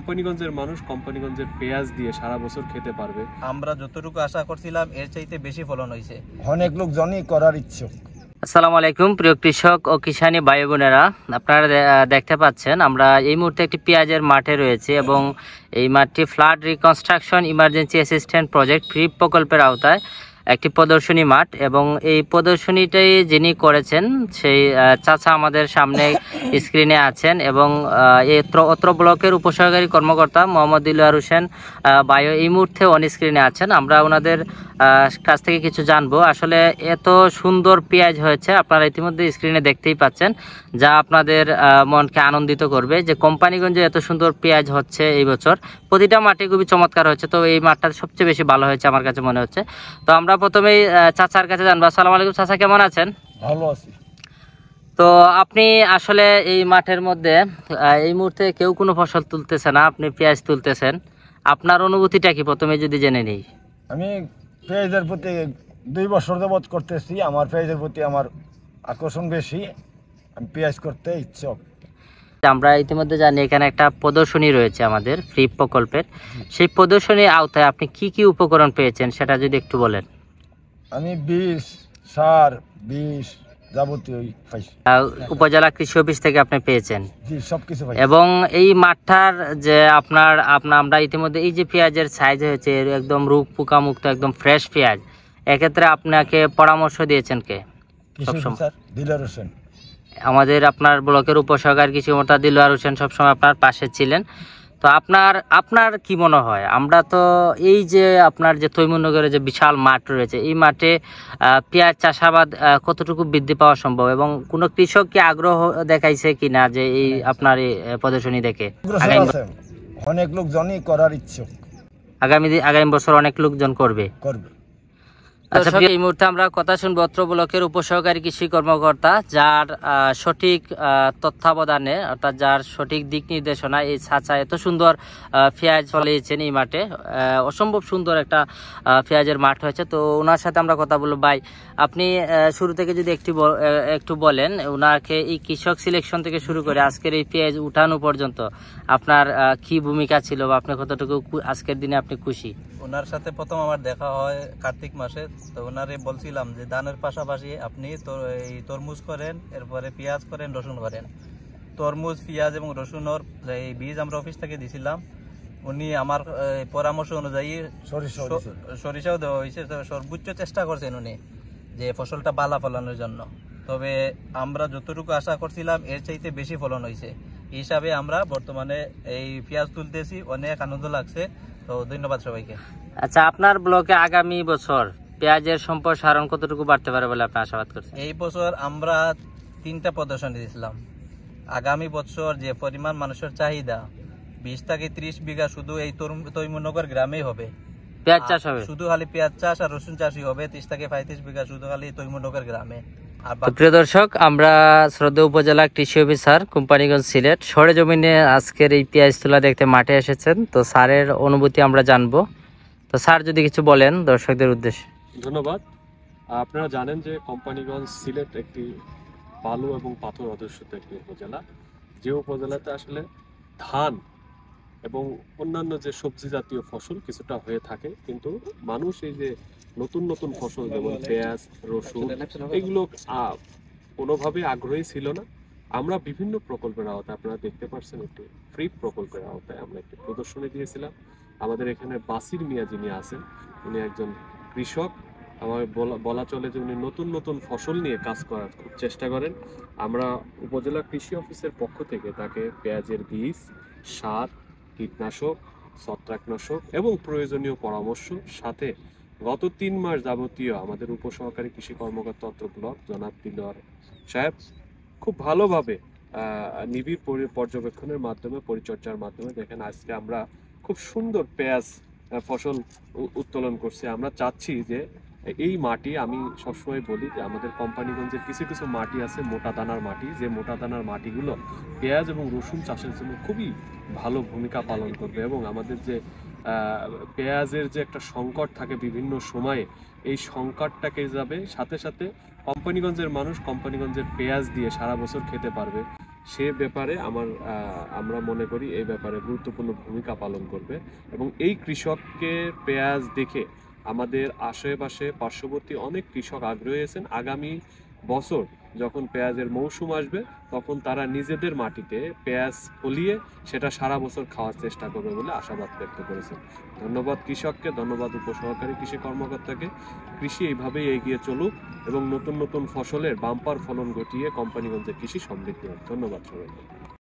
কোম্পানিগঞ্জের মানুষ কোম্পানিগঞ্জের পেঁয়াজ দিয়ে সারা বছর খেতে পারবে। আমরা যতটুকু আশা করছিলাম এর চাইতে বেশি ফলন হয়েছে। অনেক লোকজনই করার ইচ্ছুক। আসসালামু আলাইকুম প্রিয় কৃষক ও কিষানী ভাই বোনেরা, আপনারা দেখতে পাচ্ছেন আমরা এই মুহূর্তে একটি পেঁয়াজের মাঠে রয়েছে এবং এই মাঠটি flood reconstruction emergency assistant project free প্রকল্পের আওতায় একটি প্রদর্শনী মাঠ, এবং এই প্রদর্শনীটাই যিনি করেছেন সেই চাচা আমাদের সামনে স্ক্রিনে আছেন এবং অত্র ব্লকের উপসহকারী কর্মকর্তা মোহাম্মদ দিলওয়ার হোসেন ভাই এই মুহূর্তে অন স্ক্রিনে আছেন। আমরা ওনাদের কাছ থেকে কিছু জানবো। আসলে এত সুন্দর পেঁয়াজ হয়েছে, আপনারা ইতিমধ্যে স্ক্রিনে দেখতেই পাচ্ছেন, যা আপনাদের মনকে আনন্দিত করবে যে কোম্পানিগঞ্জে এত সুন্দর পেঁয়াজ হচ্ছে এই বছর। প্রতিটা মাটি খুবই চমৎকার হচ্ছে, তো এই মাঠটা সবচেয়ে বেশি ভালো হয়েছে আমার কাছে মনে হচ্ছে। তো আমরা প্রথমেই চাচার কাছে জানবো। আসসালামু আলাইকুম চাচা, কেমন আছেন? ভালো আছি। তো আপনি আসলে এই মাঠের মধ্যে এই মুহূর্তে কেউ কোনো ফসল তুলতেছে না, আপনি পেঁয়াজ তুলতেছেন, আপনার অনুভূতিটা কি প্রথমে যদি জেনে নেই? আমি পেঁয়াজের প্রতি 2 বছর যাবৎ করতেছি। আমার পেঁয়াজের প্রতি আমার আকর্ষণ বেশি, আমি পেঁয়াজ করতে ইচ্ছুক। আমরা ইতিমধ্যে জানি এখানে একটা প্রদর্শনী রয়েছে আমাদের ফ্রি প্রকল্পের, সেই প্রদর্শনীর আওতায় আপনি কি কি উপকরণ পেয়েছেন সেটা যদি একটু বলেন। আমি বীজ, সার, বিষ যাবতীয় পাইছি। উপজেলা কৃষি অফিস থেকে আপনি পেয়েছেন? জি, সব কিছু পাইছি। এবং এই মাঠটার যে আমরা ইতিমধ্যে এই যে পেঁয়াজের সাইজ হয়েছে একদম রোগ পোকা মুক্ত একদম ফ্রেশ পেঁয়াজ, এক্ষেত্রে আপনাকে পরামর্শ দিয়েছেন কে? দিলওয়ার হোসেন, আমাদের আপনার ব্লকের উপসহকারী কৃষি কর্মকর্তা দিলওয়ার হোসেন সবসময় আপনার পাশে ছিলেন। তো আপনার কি মনে হয়, আমরা তো এই যে আপনার যে তৈমুরনগরে যে বিশাল মাঠ রয়েছে, এই মাঠে পেঁয়াজ চাষাবাদ কতটুকু বৃদ্ধি পাওয়া সম্ভব, এবং কোনো কৃষক কি আগ্রহ দেখাইছে কিনা যে এই আপনার এই প্রদর্শনী দেখে? অনেক লোকজনই করার ইচ্ছুক। আগামী বছর অনেক লোকজন করবে। আচ্ছা, এই মুহূর্তে আমরা কথা শুনবো অত্র ব্লকের উপসহকারী কৃষি কর্মকর্তা, যার সঠিক তত্ত্বাবধানে অর্থাৎ যার সঠিক দিক নির্দেশনা এই চাচা এত সুন্দর পেঁয়াজ ফলিয়েছেন এই মাঠে। অসম্ভব সুন্দর একটা পেঁয়াজের মাঠ হয়েছে। তো ওনার সাথে আমরা কথা বলবো। ভাই, আপনি শুরু থেকে যদি একটু বলেন, ওনাকে এই কৃষক সিলেকশন থেকে শুরু করে আজকের এই পেঁয়াজ উঠানো পর্যন্ত আপনার কি ভূমিকা ছিল, বা আপনি কতটুকু আজকের দিনে আপনি খুশি? ওনার সাথে প্রথম আমার দেখা হয় কার্তিক মাসে। তো ওনারে বলছিলাম যে ধানের পাশাপাশি আপনি এই তরমুজ করেন, এরপরে পেঁয়াজ করেন, রসুন করেন। তরমুজ, পেঁয়াজ এবং রসুনের এই বীজ আমরা অফিস থেকে দিছিলাম। উনি আমার পরামর্শ অনুযায়ী সরিষাও দেওয়া হয়েছে। সর্বোচ্চ চেষ্টা করছেন উনি যে ফসলটা বালা ফলানোর জন্য। তবে আমরা যতটুকু আশা করছিলাম এর চাইতে বেশি ফলন হয়েছে। এই হিসাবে আমরা বর্তমানে এই পেঁয়াজ তুলতেছি, অনেক আনন্দ লাগছে। তো ধন্যবাদ সবাইকে। আচ্ছা, আপনার ব্লকে আগামী বছর পেঁয়াজের সম্প্রসারণ কতটুকু বাড়তে পারে বলে আপনি আশাবাদ করছেন? এই বছর আমরা 3টা প্রদর্শনী দিয়েছিলাম। আগামী বছর যে পরিমাণ মানুষের চাহিদা, 20 থেকে 30 বিঘা শুধু এই তৈমুরনগর গ্রামেই হবে পেঁয়াজ চাষ হবে, শুধু খালি পেঁয়াজ চাষ আর রসুন চাষই হবে। 30 থেকে 35 বিঘা শুধু খালি তৈমুরনগর গ্রামে। প্রিয় দর্শক, আমরা শ্রদ্ধেয় উপজেলা কৃষি অফিসার কোম্পানিগঞ্জ সিলেট সরেজমিনে আজকের এই পেঁয়াজ তোলা দেখতে মাঠে এসেছেন। তো স্যারের অনুভূতি আমরা জানবো। তো স্যার যদি কিছু বলেন দর্শকদের উদ্দেশ্যে। ধন্যবাদ। আপনারা জানেন যে কোম্পানিগঞ্জ সিলেট একটি বালু এবং পাথর অধ্যুষিত একটি উপজেলা, যে উপজেলাতে আসলে ধান এবং অন্যান্য যে সবজি জাতীয় ফসল কিছুটা হয়ে থাকে, কিন্তু মানুষ এই যে নতুন নতুন ফসল যেমন পেঁয়াজ, রসুন, এগুলো কোনোভাবে আগ্রহী ছিল না। আমরা বিভিন্ন প্রকল্পের আওতায়, আপনারা দেখতে পাচ্ছেন একটি ফ্রি প্রকল্পের আওতায় আমরা একটি প্রদর্শনী দিয়েছিলাম। আমাদের এখানে বাসির মিয়া যিনি আছেন, উনি একজন কৃষক। আমার বলা চলে যে উনি নতুন নতুন ফসল নিয়ে কাজ করার খুব চেষ্টা করেন। আমরা উপজেলা কৃষি অফিসের পক্ষ থেকে তাকে পেঁয়াজের বীজ, সার, কীটনাশক, ছত্রাকনাশক এবং প্রয়োজনীয় পরামর্শ সাথে গত 3 মাস যাবতীয় আমাদের উপসহকারী কৃষি কর্মকর্তা অত্র ব্লক জনাব দিলওয়ার সাহেব খুব ভালোভাবে নিবিড় পর্যবেক্ষণের মাধ্যমে, পরিচর্যার মাধ্যমে দেখেন আজকে আমরা খুব সুন্দর পেঁয়াজ ফসল উত্তোলন করছি। আমরা চাচ্ছি যে এই মাটি, আমি সবসময় বলি যে আমাদের কোম্পানিগঞ্জের কিছু কিছু মাটি আছে মোটা দানার মাটি, যে মোটা দানার মাটিগুলো পেঁয়াজ এবং রসুন চাষের জন্য খুবই ভালো ভূমিকা পালন করবে, এবং আমাদের যে পেঁয়াজের যে একটা সংকট থাকে বিভিন্ন সময়ে, এই সংকটটাকে যাবে সাথে সাথে কোম্পানিগঞ্জের মানুষ কোম্পানিগঞ্জের পেঁয়াজ দিয়ে সারা বছর খেতে পারবে। সে ব্যাপারে আমরা মনে করি এই ব্যাপারে গুরুত্বপূর্ণ ভূমিকা পালন করবে। এবং এই কৃষককে পেঁয়াজ দেখে আমাদের আশেপাশে পার্শ্ববর্তী অনেক কৃষক আগ্রহী আছেন। আগামী বছর যখন পেঁয়াজের মৌসুম আসবে তখন তারা নিজেদের মাটিতে পেঁয়াজ ফলিয়ে সেটা সারা বছর খাওয়ার চেষ্টা করবে বলে আশাবাদ ব্যক্ত করেছেন। ধন্যবাদ কৃষককে, ধন্যবাদ উপসহকারী কৃষি কর্মকর্তাকে। কৃষি এইভাবেই এগিয়ে চলুক এবং নতুন নতুন ফসলের বাম্পার ফলন ঘটিয়ে কোম্পানিগঞ্জের কৃষি সমৃদ্ধি হোক। ধন্যবাদ সবাইকে।